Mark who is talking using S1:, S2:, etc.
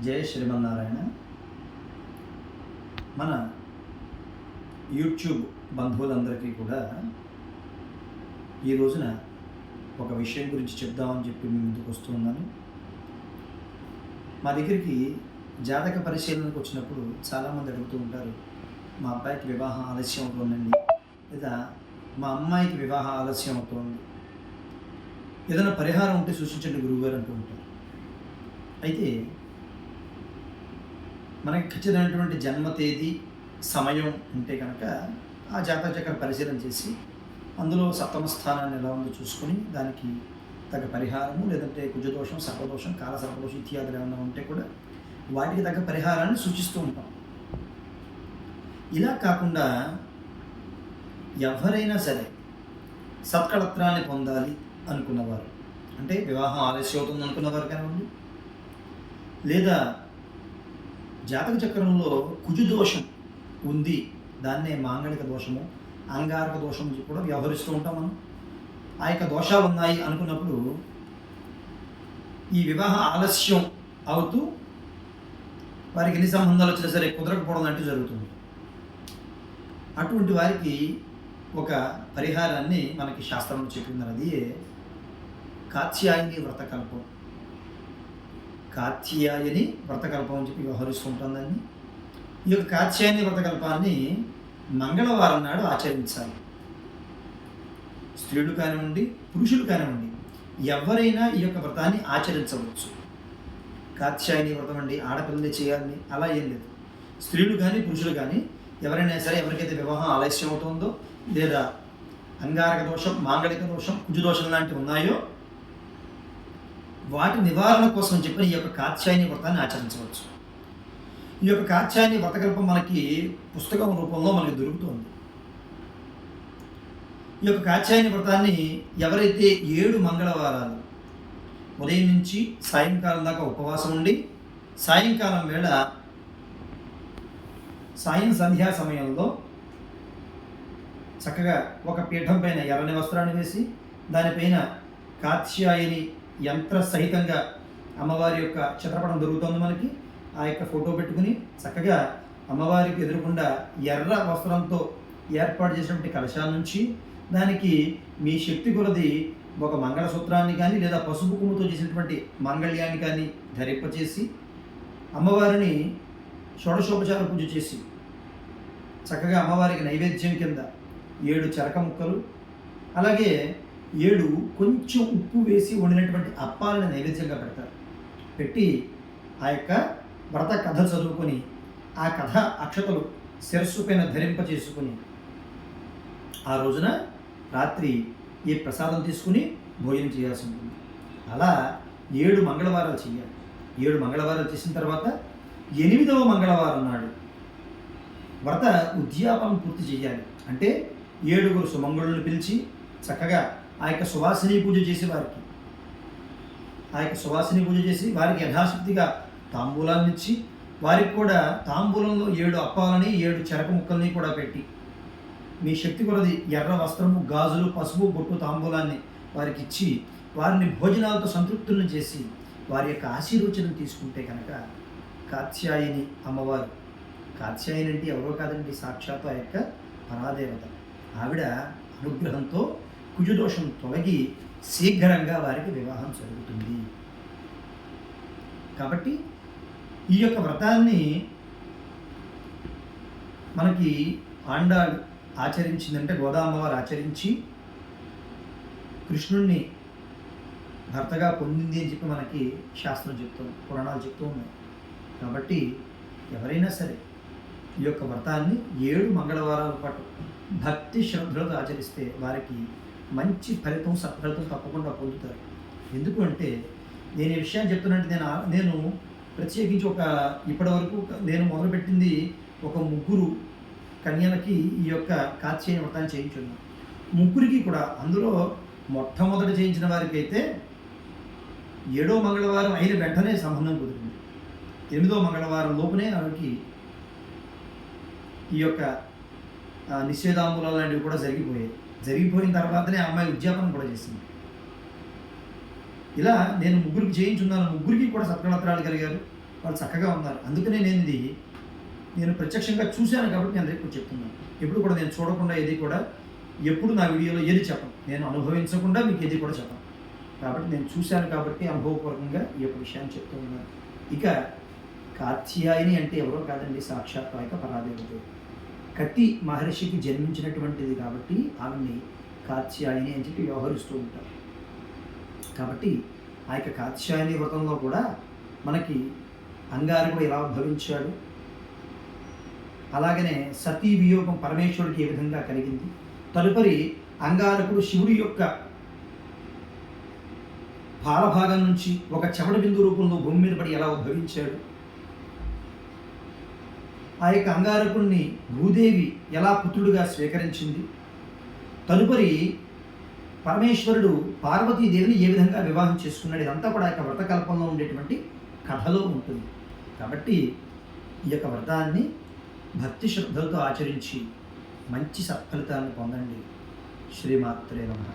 S1: జయ శ్రీమన్నారాయణ. మన యూట్యూబ్ బంధువులందరికీ కూడా ఈ రోజున ఒక విషయం గురించి చెప్దామని చెప్పి మీ ముందుకు వస్తున్నాను. మా దగ్గరికి జాతక పరిశీలనకు వచ్చినప్పుడు చాలామంది అడుగుతూ ఉంటారు, మా అబ్బాయికి వివాహం ఆలస్యం అవుతుందండి, లేదా మా అమ్మాయికి వివాహ ఆలస్యం అవుతుంది, ఏదైనా పరిహారం ఉంటే సూచించండి గురువుగారు అంటూ ఉంటారు. అయితే మనకి ఖచ్చితమైనటువంటి జన్మ తేదీ సమయం ఉంటే కనుక ఆ జాతక చక్ర పరిశీలన చేసి అందులో సప్తమ స్థానాన్ని ఎలా ఉందో చూసుకొని దానికి తగ్గ పరిహారము, లేదంటే కుజదోషం, సర్పదోషం, కాల సర్పదోషం ఇత్యాదులు ఏమైనా ఉంటే కూడా వాటికి తగ్గ పరిహారాన్ని సూచిస్తూ ఉంటాం. ఇలా కాకుండా ఎవరైనా సరే సత్కళత్రాన్ని పొందాలి అనుకున్నవారు, అంటే వివాహం ఆలస్యం అవుతుంది అనుకున్నవారు కానివ్వండి, లేదా జాతక చక్రంలో కుజుదోషం ఉంది, దాన్నే మాంగళిక దోషము, అంగారక దోషం కూడా వ్యవహరిస్తూ ఉంటాం మనం. ఆ యొక్క దోషాలు ఉన్నాయి అనుకున్నప్పుడు ఈ వివాహ ఆలస్యం అవుతూ వారికి ఎన్ని సంబంధాలు వచ్చినా సరే కుదరకపోవడం లాంటివి జరుగుతుంది. అటువంటి వారికి ఒక పరిహారాన్ని మనకి శాస్త్రంలో చెప్తున్నారు. అది కాత్యాయని వ్రతకల్పం. కాత్యాయని వ్రతకల్పం అని చెప్పి వ్యవహరిస్తుంటుందండి. ఈ యొక్క కాత్యాయని వ్రతకల్పాన్ని మంగళవారం నాడు ఆచరించాలి. స్త్రీలు కానివ్వండి, పురుషులు కానివ్వండి, ఎవరైనా ఈ యొక్క వ్రతాన్ని ఆచరించవచ్చు. కాత్యాయని వ్రతం అండి ఆడపిల్లలే చేయాలని అలా ఏం లేదు. స్త్రీలు కానీ పురుషులు కానీ ఎవరైనా సరే, ఎవరికైతే వివాహం ఆలస్యం అవుతుందో, లేదా అంగారక దోషం, మాంగళిక దోషం, కుజుదోషం లాంటివి ఉన్నాయో వాటి నివారణ కోసం చెప్పి ఈ యొక్క కాత్యాయని వ్రతాన్ని ఆచరించవచ్చు. ఈ యొక్క కాత్యాయని వ్రతకల్పం మనకి పుస్తకం రూపంలో మనకి దొరుకుతుంది. ఈ యొక్క కాత్యాయని వ్రతాన్ని ఎవరైతే 7 మంగళవారాలు ఉదయం నుంచి సాయంకాలం దాకా ఉపవాసం ఉండి, సాయంకాలం వేళ సంధ్యా సమయంలో చక్కగా ఒక పీఠం పైన ఎర్రని వస్త్రాన్ని వేసి దానిపైన కాత్యాయని యంత్ర సహితంగా అమ్మవారి యొక్క చిత్రపటం దొరుకుతుంది మనకి. ఆ యొక్క ఫోటో పెట్టుకుని చక్కగా అమ్మవారికి ఎదురుకుండా ఎర్ర వస్త్రంతో ఏర్పాటు చేసినటువంటి కలశాల నుంచి దానికి మీ శక్తి కొలది ఒక మంగళసూత్రాన్ని కానీ లేదా పసుపు కొమ్ముతో చేసినటువంటి మంగళ్యాన్ని కానీ ధరింపచేసి అమ్మవారిని షోడశోపచార పూజ చేసి చక్కగా అమ్మవారికి నైవేద్యం కింద 7 చెరక ముక్కలు, అలాగే 7 కొంచెం ఉప్పు వేసి వండినటువంటి అప్పాలను నైవేద్యంగా పెడతారు. పెట్టి ఆ యొక్క వ్రత కథ చదువుకొని ఆ కథ అక్షతలు శిరస్సు పైన ధరింపచేసుకుని ఆ రోజున రాత్రి ఈ ప్రసాదం తీసుకుని భోజనం చేయాల్సి ఉంటుంది. అలా 7 మంగళవారాలు చేయాలి. 7 మంగళవారాలు చేసిన తర్వాత 8వ మంగళవారం నాడు వ్రత ఉద్యాపనం పూర్తి చేయాలి. అంటే 7 సుమంగళులను పిలిచి చక్కగా ఆ యొక్క సువాసిని పూజ చేసి వారికి యథాశక్తిగా తాంబూలాన్ని ఇచ్చి, వారికి కూడా తాంబూలంలో 7 అప్పాలని 7 చెరక ముక్కల్ని కూడా పెట్టి మీ శక్తి కొలది ఎర్ర వస్త్రము, గాజులు, పసుపు, బొట్టు, తాంబూలాన్ని వారికి ఇచ్చి వారిని భోజనాలతో సంతృప్తులను చేసి వారి యొక్క ఆశీర్వచనం తీసుకుంటే కనుక కాత్యాయని అమ్మవారు, కాత్యాయని అంటే ఎవరో కాదండి, సాక్షాత్తు ఆ యొక్క పరాదేవత, ఆవిడ అనుగ్రహంతో కుజదోషం తొలగి శీఘ్రంగా వారికి వివాహం జరుగుతుంది. కాబట్టి ఈ యొక్క వ్రతాన్ని మనకి ఆండాళ్ ఆచరించిందంటే, గోదామ్మవారు ఆచరించి కృష్ణుణ్ణి భర్తగా పొందింది అని చెప్పి మనకి శాస్త్రం చెప్తుంది, పురాణాలు చెప్తూ ఉన్నాయి. కాబట్టి ఎవరైనా సరే ఈ యొక్క వ్రతాన్ని 7 మంగళవారాల పాటు భక్తి శ్రద్ధలతో ఆచరిస్తే వారికి మంచి ఫలితం, సత్ఫలితం తప్పకుండా పొందుతారు. ఎందుకు అంటే నేను ఈ విషయాన్ని చెప్తున్నట్టు నేను ప్రత్యేకించి ఇప్పటి వరకు నేను మొదలుపెట్టింది ఒక 3 కన్యలకి ఈ యొక్క కాత్యాయని వ్రతాన్ని చేయించున్నాను. 3కి కూడా అందులో మొట్టమొదటి చేయించిన వారికి అయితే 7వ మంగళవారం అయిన వెంటనే సంబంధం కుదిరింది. 8వ మంగళవారం లోపునే ఆవిడకి ఈ యొక్క నిశ్చేదాంబులాలు లాంటివి కూడా జరిగిపోయిన తర్వాతనే అమ్మాయి ఉద్యాపనం కూడా చేసింది. ఇలా నేను 3కి చేయించున్నాను. 3కి కూడా సత్కళత్రాలు కలిగారు. వాళ్ళు చక్కగా ఉన్నారు. అందుకనే నేను ప్రత్యక్షంగా చూశాను కాబట్టి నేను రేపు చెప్తున్నాను. ఎప్పుడు కూడా నేను చూడకుండా ఏది కూడా ఎప్పుడు నా వీడియోలో ఏది చెప్పను. నేను అనుభవించకుండా మీకు ఏది కూడా చెప్పను. కాబట్టి నేను చూశాను కాబట్టి అనుభవపూర్వకంగా ఈ యొక్క విషయాన్ని చెప్తూ ఉన్నాను. ఇక కాత్యాయని అంటే ఎవరో కాదండి, సాక్షాత్ ఆ యొక్క పరాదేవత. కటి మహర్షికి జన్మించినటువంటిది కాబట్టి ఆమెని కాత్యాయని అని చెప్పి వ్యవహరిస్తూ ఉంటారు. కాబట్టి ఆ యొక్క కాత్యాయని వ్రతంలో కూడా మనకి అంగారకుడు ఎలా ఉద్భవించాడు, అలాగనే సతీ వియోగం పరమేశ్వరుడికి ఏ విధంగా కలిగింది, తదుపరి అంగారకుడు శివుడి యొక్క పాలభాగం నుంచి ఒక చెమట బిందు రూపంలో భూమి మీద పడి ఎలా ఉద్భవించాడు, ఆ యొక్క అంగారకుడిని భూదేవి ఎలా పుత్రుడిగా స్వీకరించింది, తదుపరి పరమేశ్వరుడు పార్వతీదేవిని ఏ విధంగా వివాహం చేసుకున్నాడు, ఇదంతా కూడా ఆ యొక్క వ్రతకల్పంలో ఉండేటువంటి కథలో ఉంటుంది. కాబట్టి ఈ యొక్క వ్రతాన్ని భక్తి శ్రద్ధలతో ఆచరించి మంచి సత్ఫలితాన్ని పొందండి. శ్రీమాత్రే నమః.